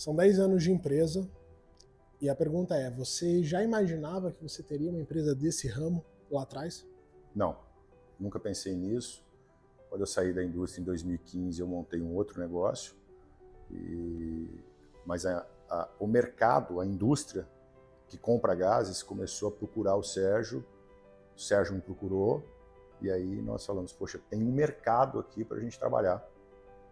São 10 anos de empresa e a pergunta é, você já imaginava que você teria uma empresa desse ramo lá atrás? Não, nunca pensei nisso. Quando eu saí da indústria em 2015, eu montei um outro negócio, mas o mercado, a indústria que compra gases começou a procurar o Sérgio me procurou, e aí nós falamos, poxa, tem um mercado aqui para a gente trabalhar,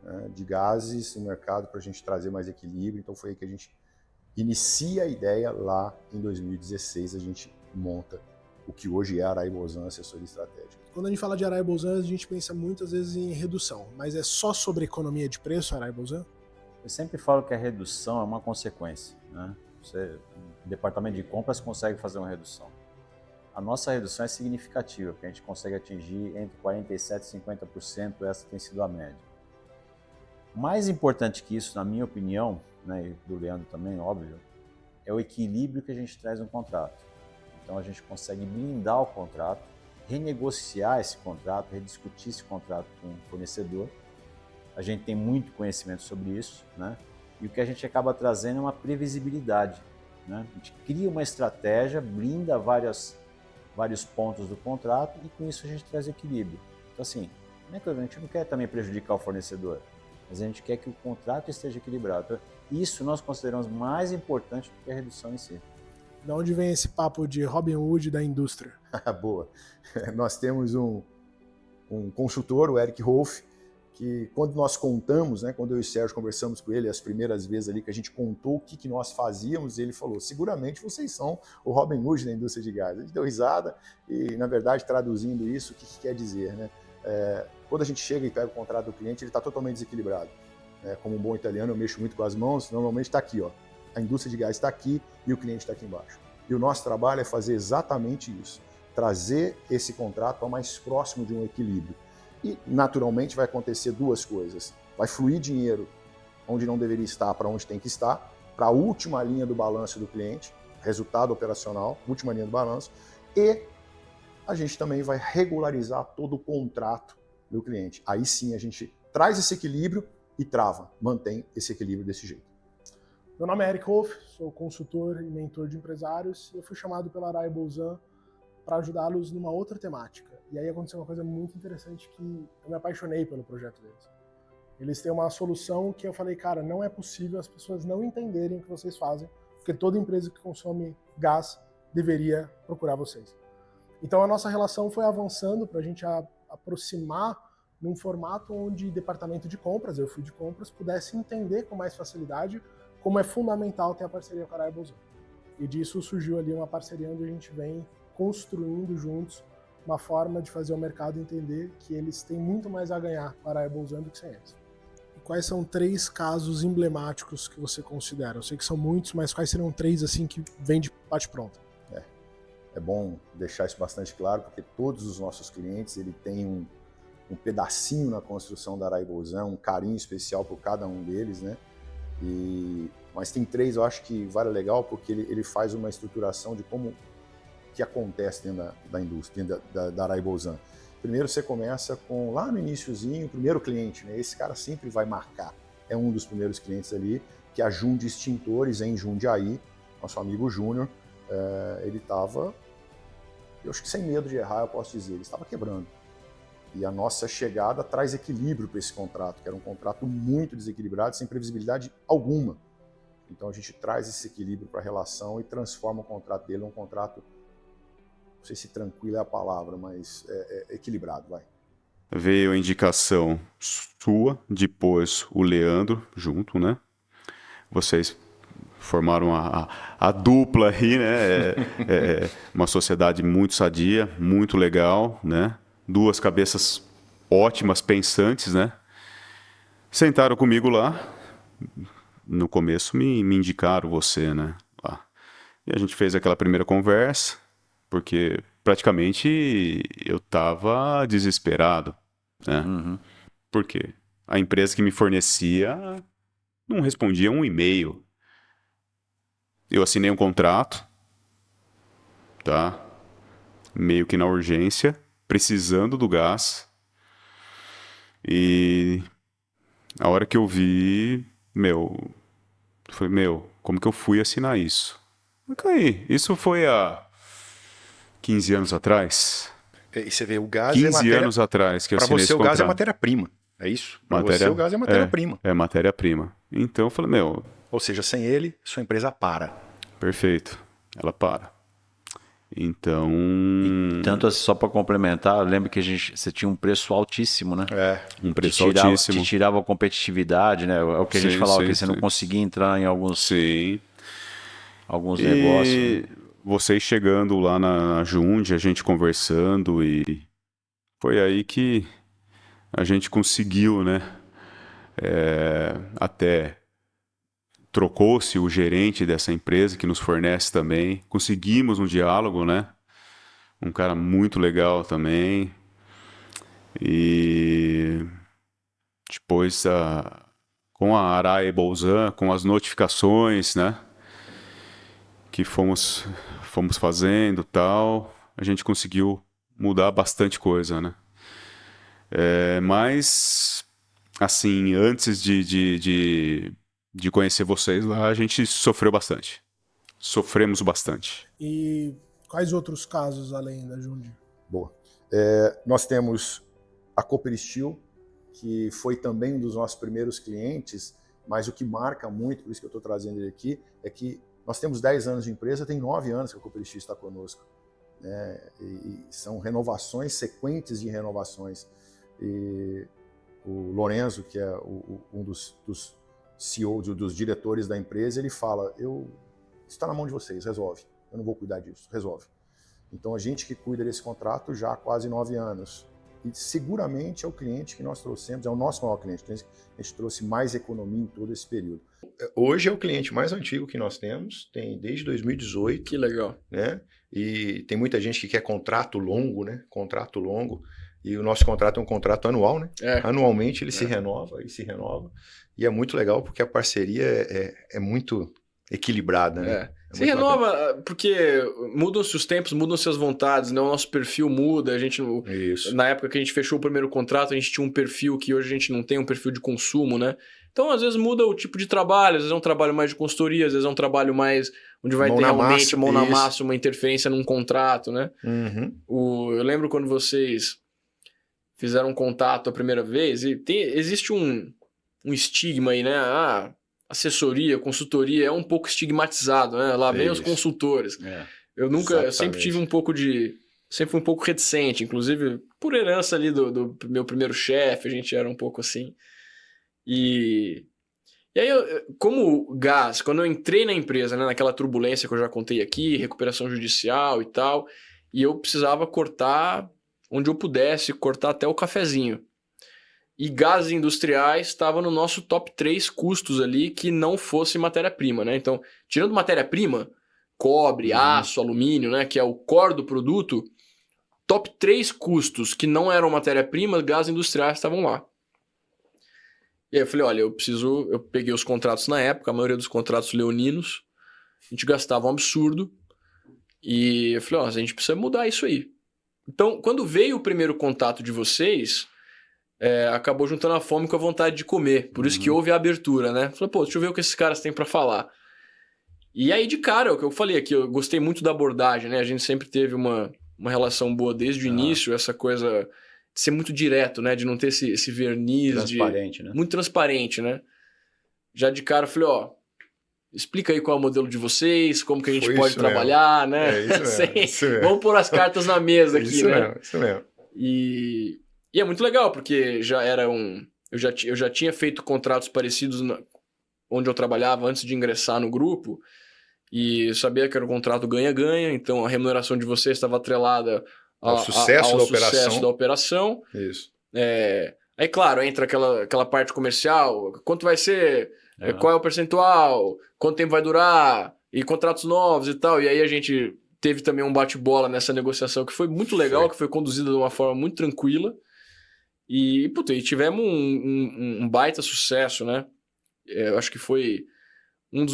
né, de gases, um mercado para a gente trazer mais equilíbrio, então foi aí que a gente inicia a ideia lá em 2016, a gente monta o que hoje é a Araibozan Assessoria Estratégica. Quando a gente fala de Araibozan, a gente pensa muitas vezes em redução, mas é só sobre economia de preço a Araibozan? Eu sempre falo que a redução é uma consequência, né? O departamento de compras consegue fazer uma redução. A nossa redução é significativa, porque a gente consegue atingir entre 47% e 50%, essa tem sido a média. Mais importante que isso, na minha opinião, né, e do Leandro também, óbvio, é o equilíbrio que a gente traz no contrato. Então a gente consegue blindar o contrato, renegociar esse contrato, rediscutir esse contrato com o fornecedor. A gente tem muito conhecimento sobre isso, né? E o que a gente acaba trazendo é uma previsibilidade, né? A gente cria uma estratégia, blinda vários pontos do contrato e com isso a gente traz equilíbrio. Então assim, a gente não quer também prejudicar o fornecedor, mas a gente quer que o contrato esteja equilibrado. Então, isso nós consideramos mais importante do que a redução em si. De onde vem esse papo de Robin Hood da indústria? Boa. Nós temos um consultor, o Eric Rolf, que quando nós contamos, né, quando eu e o Sérgio conversamos com ele as primeiras vezes ali que a gente contou o que nós fazíamos, ele falou, seguramente vocês são o Robin Hood da indústria de gás. A gente deu risada e, na verdade, traduzindo isso, o que quer dizer, né? Quando a gente chega e pega o contrato do cliente, ele está totalmente desequilibrado. Como um bom italiano, eu mexo muito com as mãos, normalmente está aqui, ó. A indústria de gás está aqui e o cliente está aqui embaixo. E o nosso trabalho é fazer exatamente isso, trazer esse contrato ao mais próximo de um equilíbrio. E, naturalmente, vai acontecer duas coisas. Vai fluir dinheiro onde não deveria estar para onde tem que estar, para a última linha do balanço do cliente, resultado operacional, última linha do balanço, e a gente também vai regularizar todo o contrato do cliente. Aí sim a gente traz esse equilíbrio e trava, mantém esse equilíbrio desse jeito. Meu nome é Eric Rolf, sou consultor e mentor de empresários e eu fui chamado pela Araibozan para ajudá-los numa outra temática. E aí aconteceu uma coisa muito interessante que eu me apaixonei pelo projeto deles. Eles têm uma solução que eu falei, cara, não é possível as pessoas não entenderem o que vocês fazem, porque toda empresa que consome gás deveria procurar vocês. Então a nossa relação foi avançando para a gente aproximar num formato onde departamento de compras, eu fui de compras, pudesse entender com mais facilidade como é fundamental ter a parceria com a Araibozan. E disso surgiu ali uma parceria onde a gente vem construindo juntos uma forma de fazer o mercado entender que eles têm muito mais a ganhar com a Araibozan do que sem eles. E quais são 3 casos emblemáticos que você considera? Eu sei que são muitos, mas quais seriam 3 assim que vêm de bate-pronto? É bom deixar isso bastante claro, porque todos os nossos clientes ele têm um pedacinho na construção da Araibozan, um carinho especial por cada um deles, né? Mas tem 3, eu acho que vale legal, porque ele faz uma estruturação de como que acontece dentro da indústria, dentro da Araibozan. Primeiro você começa com, lá no iniciozinho, o primeiro cliente, né? Esse cara sempre vai marcar. É um dos primeiros clientes ali, que é a Jundi Extintores, em Jundiaí, nosso amigo Júnior. Ele estava, eu acho que sem medo de errar, eu posso dizer, ele estava quebrando. E a nossa chegada traz equilíbrio para esse contrato, que era um contrato muito desequilibrado, sem previsibilidade alguma. Então a gente traz esse equilíbrio para a relação e transforma o contrato dele num contrato, não sei se tranquilo é a palavra, mas equilibrado, vai. Veio a indicação sua, depois o Leandro junto, né? Vocês formaram a dupla aí, né? Uma sociedade muito sadia, muito legal, né? 2 cabeças ótimas, pensantes, né? Sentaram comigo lá. No começo me indicaram você, né? Lá. E a gente fez aquela primeira conversa, porque praticamente eu estava desesperado, né? Uhum. Porque a empresa que me fornecia não respondia um e-mail. Eu assinei um contrato, tá? Meio que na urgência, precisando do gás. E a hora que eu vi, Falei, meu, como que eu fui assinar isso? Mas aí, isso foi há 15 anos atrás. E você vê, o gás 15 anos atrás que eu Para assinei você, esse o gás é contrato. matéria-prima. É isso? Para você, o gás é matéria-prima. É matéria-prima. Então eu falei, meu, Ou seja, sem ele, sua empresa para. perfeito. Ela para. Então. Tanto assim, só para complementar, eu lembro que você tinha um preço altíssimo, né? Um preço Te altíssimo. tirava a competitividade, né? É o que a gente Sim, falava, sim, que você não sim. conseguia entrar em alguns Sim. negócios. E Né? vocês chegando lá na Jundi, a gente conversando, e foi aí que a gente conseguiu, né? Até trocou-se o gerente dessa empresa que nos fornece também. Conseguimos um diálogo, né? Um cara muito legal também. E depois com a Arae Bolzan, com as notificações, né? Que fomos fazendo tal, a gente conseguiu mudar bastante coisa, né? Mas, assim, antes de conhecer vocês lá, a gente sofreu bastante. Sofremos bastante. E quais outros casos além da Jundi? Boa. Nós temos a Cooper Steel, que foi também um dos nossos primeiros clientes, mas o que marca muito, por isso que eu estou trazendo ele aqui, é que nós temos 10 anos de empresa, tem 9 anos que a Cooper Steel está conosco. E são renovações, sequentes de renovações. E o Lorenzo, que é um dos CEOs, dos diretores da empresa, ele fala, isso está na mão de vocês, resolve. Eu não vou cuidar disso, resolve. Então a gente que cuida desse contrato já há quase 9 anos. E seguramente é o cliente que nós trouxemos, é o nosso maior cliente. A gente trouxe mais economia em todo esse período. Hoje é o cliente mais antigo que nós temos, tem desde 2018. Que legal. Né? E tem muita gente que quer contrato longo, né? Contrato longo. E o nosso contrato é um contrato anual, né? Anualmente ele se renova e se renova. E é muito legal porque a parceria é muito equilibrada, né? Se renova porque mudam-se os tempos, mudam-se as vontades, né? O nosso perfil muda, a gente... Isso. Na época que a gente fechou o primeiro contrato, a gente tinha um perfil que hoje a gente não tem, um perfil de consumo, né? Então, às vezes muda o tipo de trabalho, às vezes é um trabalho mais de consultoria, às vezes é um trabalho mais... onde vai ter realmente mão na massa, uma interferência num contrato, né? Uhum. Eu lembro quando vocês fizeram um contato a primeira vez, e existe um estigma aí, né? Assessoria, consultoria é um pouco estigmatizado, né? Lá vem os consultores. Eu sempre tive sempre fui um pouco reticente, inclusive por herança ali do meu primeiro chefe, a gente era um pouco assim. E aí, como gás, quando eu entrei na empresa, né, naquela turbulência que eu já contei aqui, recuperação judicial e tal, e eu precisava cortar onde eu pudesse, cortar até o cafezinho. E gases industriais estava no nosso top 3 custos ali que não fosse matéria-prima, né? Então, tirando matéria-prima, cobre, aço, alumínio, né, que é o core do produto, top 3 custos que não eram matéria-prima, gases industriais estavam lá. E aí eu falei, olha, eu peguei os contratos na época, a maioria dos contratos leoninos, a gente gastava um absurdo, e eu falei, a gente precisa mudar isso aí. Então, quando veio o primeiro contato de vocês, acabou juntando a fome com a vontade de comer. Por isso que houve a abertura, né? Falei, deixa eu ver o que esses caras têm para falar. E aí, de cara, o que eu falei aqui, eu gostei muito da abordagem, né? A gente sempre teve uma relação boa desde o início, essa coisa de ser muito direto, né? De não ter esse verniz transparente, né? Muito transparente, né? Já de cara, eu falei, explica aí qual é o modelo de vocês, como que a gente pode trabalhar, né? Isso mesmo. Vamos pôr as cartas na mesa aqui, né? Isso mesmo. E é muito legal, porque eu já tinha feito contratos parecidos onde eu trabalhava antes de ingressar no grupo, e eu sabia que era um contrato ganha-ganha, então a remuneração de vocês estava atrelada ao sucesso da operação. Isso. Aí, claro, entra aquela parte comercial, quanto vai ser, qual é o percentual, quanto tempo vai durar, e contratos novos e tal, e aí a gente teve também um bate-bola nessa negociação que foi muito legal, que foi conduzida de uma forma muito tranquila, e tivemos um baita sucesso, né? Eu acho que foi um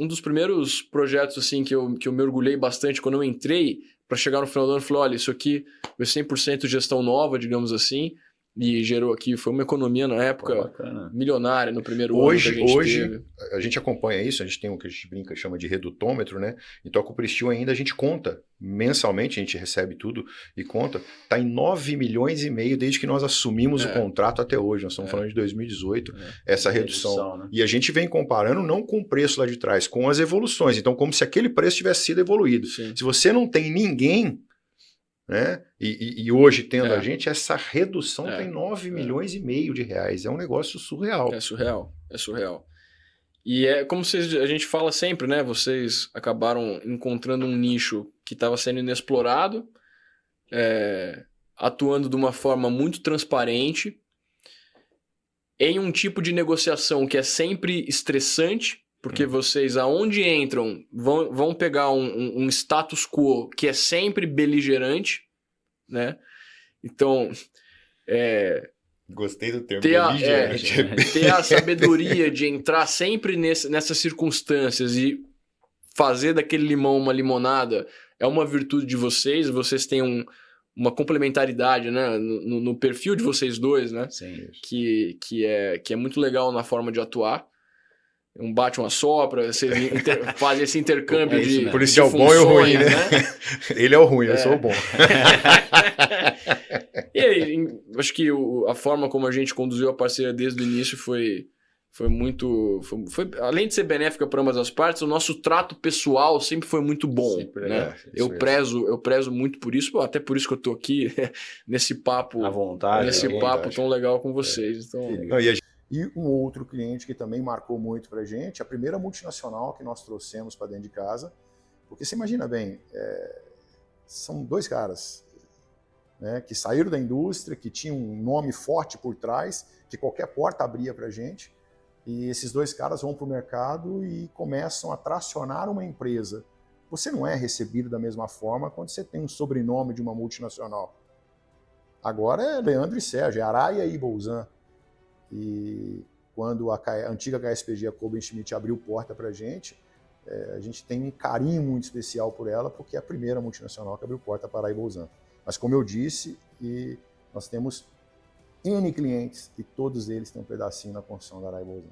dos primeiros projetos assim, que eu me orgulhei bastante quando eu entrei, para chegar no final do ano e falar, olha, isso aqui foi 100% gestão nova, digamos assim, e gerou aqui, foi uma economia na época Bacana. milionária no primeiro ano que a gente teve. A gente acompanha isso, a gente tem o que a gente brinca, chama de redutômetro, né? Então a Cupristeel ainda a gente conta, mensalmente a gente recebe tudo e conta, está em 9 milhões e meio desde que nós assumimos o contrato até hoje, nós estamos falando de 2018, essa redução. Né? E a gente vem comparando não com o preço lá de trás, com as evoluções, então como se aquele preço tivesse sido evoluído. Sim. Se você não tem ninguém, né? E hoje tendo a gente, essa redução tem 9 milhões e meio de reais. É um negócio surreal. É surreal, é surreal. E é como a gente fala sempre, né? Vocês acabaram encontrando um nicho que estava sendo inexplorado, atuando de uma forma muito transparente, em um tipo de negociação que é sempre estressante, porque vocês, aonde entram, vão pegar um status quo que é sempre beligerante, né? Então, Gostei do termo beligerante. Ter a sabedoria de entrar sempre nessas circunstâncias e fazer daquele limão uma limonada é uma virtude de vocês. Vocês têm uma complementaridade, né? No perfil de vocês dois, né? Sim. Que é muito legal na forma de atuar. Um bate, uma sopra, vocês fazem esse intercâmbio de Por isso é o bom e o ruim, né? Ele é o ruim, eu sou o bom. E aí, acho que a forma como a gente conduziu a parceria desde o início foi muito... Foi, além de ser benéfica para ambas as partes, o nosso trato pessoal sempre foi muito bom. Sempre, né? Eu prezo muito por isso, até por isso que eu tô aqui nesse papo... À vontade. Nesse papo tão legal com vocês. Então... E um outro cliente que também marcou muito para a gente, a primeira multinacional que nós trouxemos para dentro de casa, porque você imagina bem, são dois caras, né, que saíram da indústria, que tinham um nome forte por trás, que qualquer porta abria para a gente, e esses dois caras vão para o mercado e começam a tracionar uma empresa. Você não é recebido da mesma forma quando você tem um sobrenome de uma multinacional. Agora é Leandro e Sérgio, é Araia e Bolzan. E quando a antiga KSPG, a Koben Schmidt, abriu porta para a gente tem um carinho muito especial por ela, porque é a primeira multinacional que abriu porta para a Bolzan. Mas como eu disse, nós temos N clientes e todos eles têm um pedacinho na construção da Bolzan.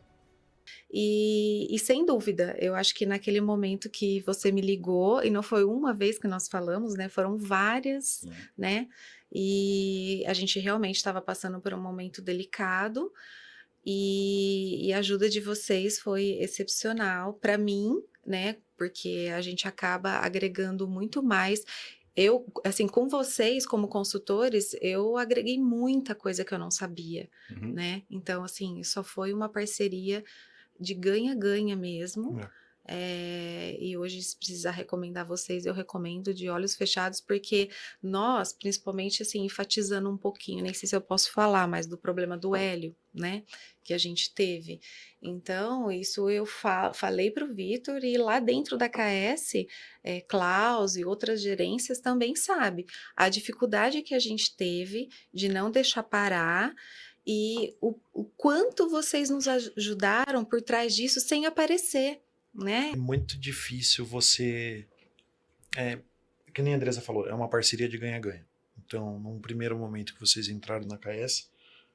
E sem dúvida, eu acho que naquele momento que você me ligou, e não foi uma vez que nós falamos, né? Foram várias, né? E a gente realmente estava passando por um momento delicado e a ajuda de vocês foi excepcional para mim, né? Porque a gente acaba agregando muito mais. Eu, assim, com vocês como consultores, eu agreguei muita coisa que eu não sabia, né? Então, assim, só foi uma parceria de ganha-ganha mesmo. E hoje, se precisar recomendar vocês, eu recomendo de olhos fechados, porque nós, principalmente, assim, enfatizando um pouquinho, nem sei se eu posso falar, mas do problema do hélio, né, que a gente teve. Então, isso eu falei para o Vitor, e lá dentro da KS, Klaus e outras gerências também sabe a dificuldade que a gente teve de não deixar parar, e o quanto vocês nos ajudaram por trás disso sem aparecer, né? É muito difícil você... que nem a Andresa falou, é uma parceria de ganha-ganha. Então, num primeiro momento que vocês entraram na KS,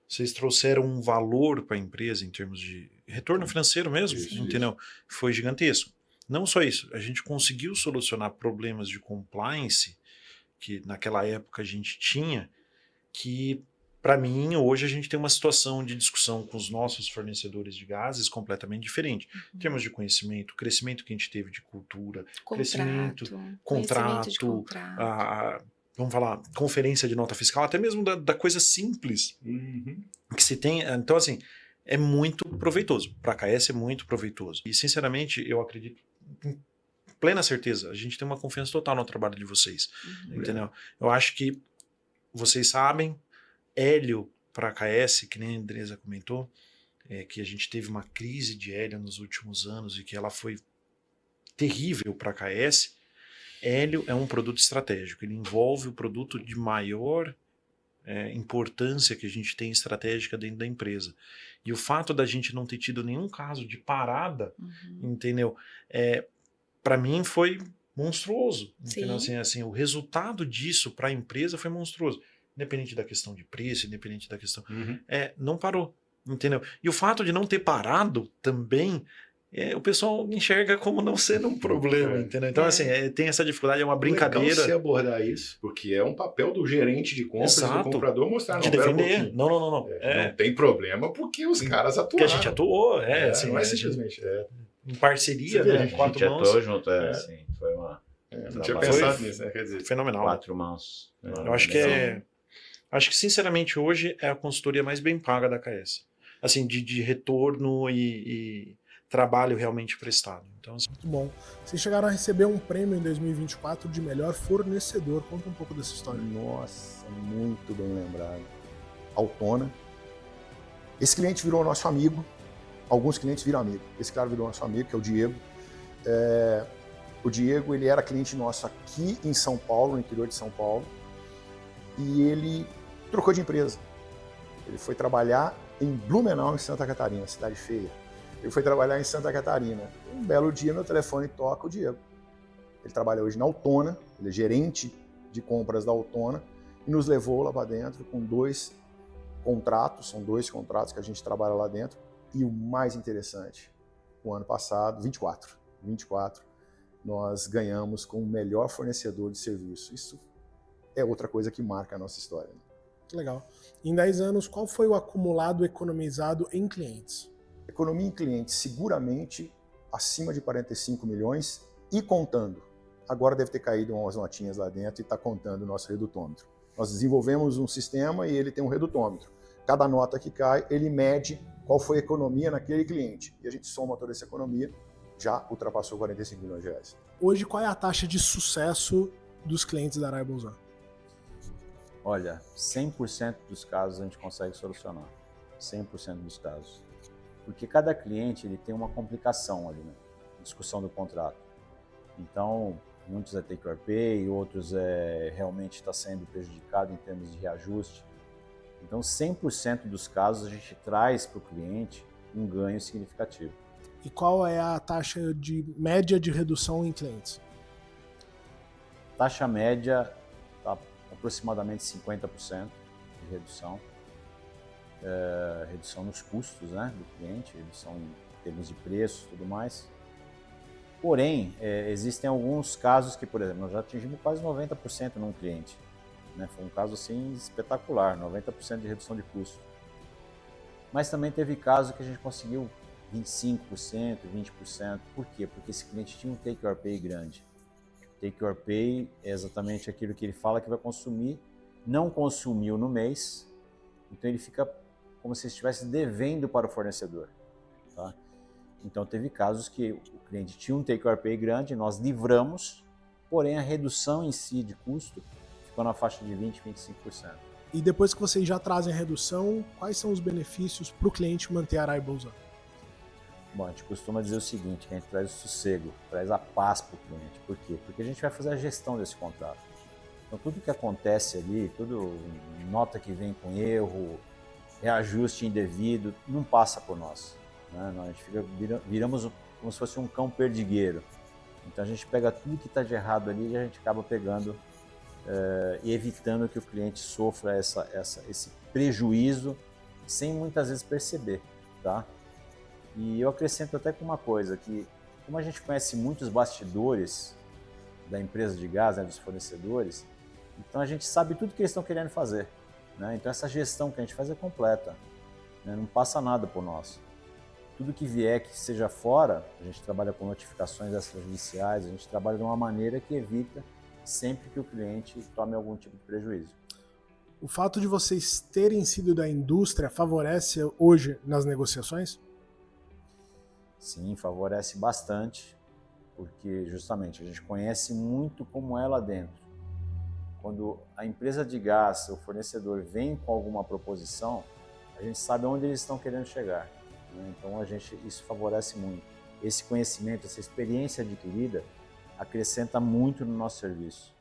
vocês trouxeram um valor para a empresa em termos de retorno financeiro mesmo, entendeu? Foi gigantesco. Não só isso, a gente conseguiu solucionar problemas de compliance que naquela época a gente tinha, que para mim hoje a gente tem uma situação de discussão com os nossos fornecedores de gases completamente diferente. Em termos de conhecimento, crescimento que a gente teve de cultura, contrato, vamos falar, conferência de nota fiscal, até mesmo da coisa simples que se tem. Então, assim, é muito proveitoso. Para a KS é muito proveitoso. E, sinceramente, eu acredito, com plena certeza, a gente tem uma confiança total no trabalho de vocês. Entendeu? Eu acho que vocês sabem, hélio para a KS, que nem a Andresa comentou, que a gente teve uma crise de hélio nos últimos anos e que ela foi terrível para a KS. Hélio é um produto estratégico, ele envolve o produto de maior importância que a gente tem estratégica dentro da empresa. E o fato da gente não ter tido nenhum caso de parada, entendeu? Para mim foi monstruoso. Entendeu? Assim, o resultado disso para a empresa foi monstruoso. independente da questão de preço, independente da questão... não parou, entendeu? E o fato de não ter parado também, o pessoal enxerga como não sendo um problema, entendeu? Então, assim, tem essa dificuldade, é uma brincadeira. Legal você abordar isso, porque é um papel do gerente de compras e do comprador mostrar, de defender. Não. Não tem problema porque os caras atuaram. Porque a gente atuou, assim, não é simplesmente. Em parceria, Você né? vê, a gente 4 mãos. atuou junto, assim, foi uma... não tinha pensado nisso, né? Quer dizer, fenomenal. 4 mãos. Eu acho que acho que, sinceramente, hoje é a consultoria mais bem paga da KS. Assim, de retorno e trabalho realmente prestado. Então, assim, Muito bom. Vocês chegaram a receber um prêmio em 2024 de melhor fornecedor. Conta um pouco dessa história. nossa, muito bem lembrado. Autona. Esse cliente virou nosso amigo. Alguns clientes viram amigo. Esse cara virou nosso amigo, que é o Diego. O Diego, ele era cliente nosso aqui em São Paulo, no interior de São Paulo. E ele trocou de empresa. Ele foi trabalhar em Blumenau, em Santa Catarina, cidade feia. Ele foi trabalhar em Santa Catarina. Um belo dia, meu telefone toca o Diego. Ele trabalha hoje na Autona, ele é gerente de compras da Autona, e nos levou lá para dentro com 2 contratos, são 2 contratos que a gente trabalha lá dentro. E o mais interessante, o ano passado, 24, nós ganhamos com o melhor fornecedor de serviço. Isso é outra coisa que marca a nossa história. Né? Que legal. Em 10 anos, qual foi o acumulado economizado em clientes? Economia em clientes, seguramente acima de 45 milhões e contando. Agora deve ter caído umas notinhas lá dentro e está contando o nosso redutômetro. Nós desenvolvemos um sistema e ele tem um redutômetro. Cada nota que cai, ele mede qual foi a economia naquele cliente. E a gente soma toda essa economia, já ultrapassou 45 milhões de reais. Hoje, qual é a taxa de sucesso dos clientes da Araya Bolzan? Olha, 100% dos casos a gente consegue solucionar. 100% dos casos. Porque cada cliente ele tem uma complicação ali, né? Discussão do contrato. Então, muitos é take or pay, outros realmente está sendo prejudicado em termos de reajuste. Então, 100% dos casos a gente traz para o cliente um ganho significativo. E qual é a taxa de média de redução em clientes? Taxa média está aproximadamente 50% de redução. Redução nos custos, né, do cliente, redução em termos de preço e tudo mais. Porém, existem alguns casos que, por exemplo, nós já atingimos quase 90% num cliente. Né? Foi um caso assim espetacular, 90% de redução de custo. Mas também teve casos que a gente conseguiu 25%, 20%. Por quê? Porque esse cliente tinha um take or pay grande. Take or pay é exatamente aquilo que ele fala que vai consumir, não consumiu no mês, então ele fica como se estivesse devendo para o fornecedor. Tá? Então teve casos que o cliente tinha um take or pay grande, nós livramos, porém a redução em si de custo ficou na faixa de 20%, 25%. E depois que vocês já trazem a redução, quais são os benefícios para o cliente manter a Araya Bolzan? Bom, a gente costuma dizer o seguinte, que a gente traz o sossego, traz a paz para o cliente. Por quê? Porque a gente vai fazer a gestão desse contrato. Então tudo que acontece ali, tudo nota que vem com erro, reajuste indevido, não passa por nós. Né? A gente viramos como se fosse um cão perdigueiro. Então a gente pega tudo que está de errado ali e a gente acaba pegando e evitando que o cliente sofra esse prejuízo sem muitas vezes perceber. Tá? E eu acrescento até com uma coisa, que como a gente conhece muitos bastidores da empresa de gás, né, dos fornecedores, então a gente sabe tudo que eles estão querendo fazer. Né? Então essa gestão que a gente faz é completa, né? Não passa nada por nós. Tudo que vier que seja fora, a gente trabalha com notificações extrajudiciais, a gente trabalha de uma maneira que evita sempre que o cliente tome algum tipo de prejuízo. O fato de vocês terem sido da indústria favorece hoje nas negociações? Sim, favorece bastante, porque justamente a gente conhece muito como é lá dentro. Quando a empresa de gás, o fornecedor, vem com alguma proposição, a gente sabe onde eles estão querendo chegar. Né? Então isso favorece muito. Esse conhecimento, essa experiência adquirida, acrescenta muito no nosso serviço.